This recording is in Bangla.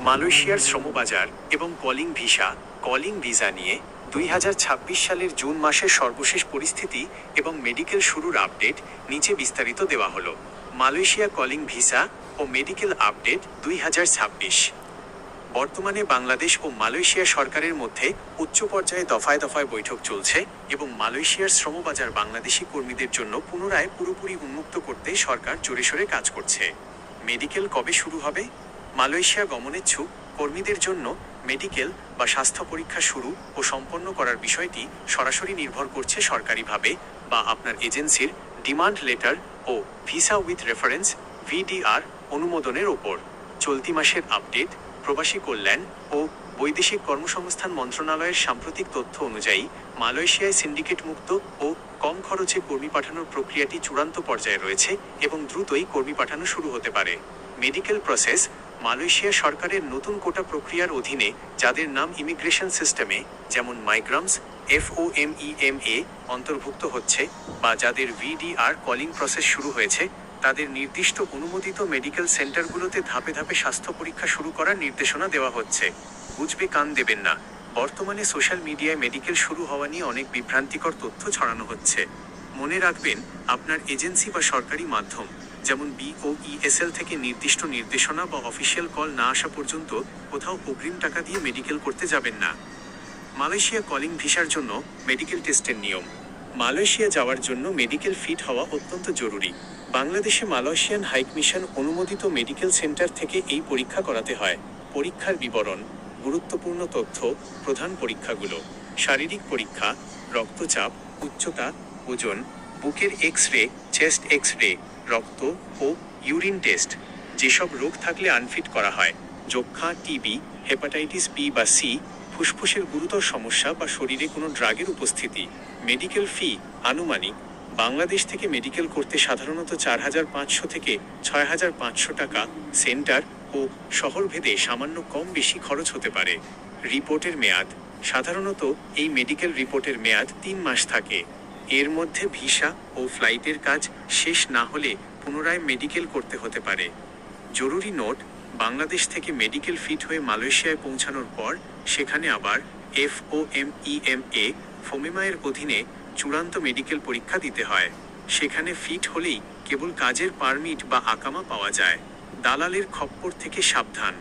মালয়েশিয়ার শ্রমবাজার এবং কলিং ভিসা নিয়ে 2026 সালের জুন মাসের সর্বশেষ পরিস্থিতি এবং মেডিকেল শুরুর আপডেট নিচে বিস্তারিত দেওয়া হলো। মালয়েশিয়া কলিং ভিসা ও মেডিকেল আপডেট 2026। বর্তমানে বাংলাদেশ ও মালয়েশিয়া সরকারের মধ্যে উচ্চ পর্যায়ে দফায় দফায় বৈঠক চলছে এবং মালয়েশিয়ার শ্রমবাজার বাংলাদেশি কর্মীদের জন্য পুনরায় পুরোপুরি উন্মুক্ত করতে সরকার জোরেশোরে কাজ করছে। মেডিকেল কবে শুরু হবে? মালয়েশিয়া গমনেচ্ছুক কর্মীদের জন্য মেডিকেল বা স্বাস্থ্য পরীক্ষা শুরু ও সম্পন্ন করার বিষয়টি সরাসরি নির্ভর করছে সরকারিভাবে বা আপনার এজেন্সির ডিমান্ড লেটার ও ভিসা উইথ রেফারেন্স ভিডিআর অনুমোদনের ওপর। চলতি মাসের আপডেট। প্রবাসী কল্যাণ ও বৈদেশিক কর্মসংস্থান মন্ত্রণালয়ের সাম্প্রতিক তথ্য অনুযায়ী মালয়েশিয়ায় সিন্ডিকেট মুক্ত ও কম খরচে কর্মী পাঠানোর প্রক্রিয়াটি চূড়ান্ত পর্যায়ে রয়েছে এবং দ্রুতই কর্মী পাঠানো শুরু হতে পারে। Medical process. মালয়েশিয়া সরকারের নতুন কোটা প্রক্রিয়ার অধীনে যাদের নাম ইমিগ্রেশন সিস্টেমে যেমন মাইগ্রামস FOMEMA অন্তর্ভুক্ত হচ্ছে বা যাদের ভিডিআর কলিং প্রসেস শুরু হয়েছে, তাদের নির্দিষ্ট অনুমোদিত মেডিকেল সেন্টারগুলোতে ধাপে ধাপে স্বাস্থ্য পরীক্ষা শুরু করার নির্দেশনা দেওয়া হচ্ছে। বুঝবে কান দেবেন না। বর্তমানে সোশ্যাল মিডিয়ায় মেডিকেল শুরু হওয়া নিয়ে অনেক বিভ্রান্তিকর তথ্য ছড়ানো হচ্ছে। মনে রাখবেন, আপনার এজেন্সি বা সরকারি মাধ্যম যেমন BOESL থেকে নির্দিষ্ট নির্দেশনা বা অফিসিয়াল কল না আসা পর্যন্ত কোথাও অগ্রিম টাকা দিয়ে মেডিকেল করতে যাবেন না। মালয়েশিয়া কলিং ভিসার জন্য মেডিকেল টেস্টের নিয়ম। মালয়েশিয়া যাওয়ার জন্য মেডিকেল ফিট হওয়া অত্যন্ত জরুরি। বাংলাদেশে মালয়েশিয়ান হাইকমিশন অনুমোদিত মেডিকেল সেন্টার থেকে এই পরীক্ষা করাতে হয়। পরীক্ষার বিবরণ। গুরুত্বপূর্ণ তথ্য। প্রধান পরীক্ষাগুলো: শারীরিক পরীক্ষা, রক্তচাপ, উচ্চতা, ওজন, বুকের এক্স-রে, চেস্ট এক্স-রে, রক্ত ও ইউরিন টেস্ট। যেসব রোগ থাকলে আনফিট করা হয়: যক্ষ্মা, টিবি, হেপাটাইটিস বি বা সি, ফুসফুসের গুরুতর সমস্যা বা শরীরে কোনো ড্রাগের উপস্থিতি। মেডিকেল ফি আনুমানিক। বাংলাদেশ থেকে মেডিকেল করতে সাধারণত 4,500 থেকে 6,500 টাকা। সেন্টার ও শহরভেদে সামান্য কম বেশি খরচ হতে পারে। রিপোর্টের মেয়াদ। সাধারণত এই মেডিকেল রিপোর্টের মেয়াদ 3 মাস থাকে। এর মধ্যে ভিসা ও ফ্লাইটের কাজ শেষ না হলে পুনরায় মেডিকেল করতে হতে পারে। জরুরি নোট: বাংলাদেশ থেকে মেডিকেল ফিট হয়ে মালয়েশিয়ায় পৌঁছানোর পর সেখানে আবার FOMEMA এর অধীনে চূড়ান্ত মেডিকেল পরীক্ষা দিতে হয়। সেখানে ফিট হলেই কেবল কাজের পারমিট বা আকামা পাওয়া যায়। দালালের খপ্পর থেকে সাবধান।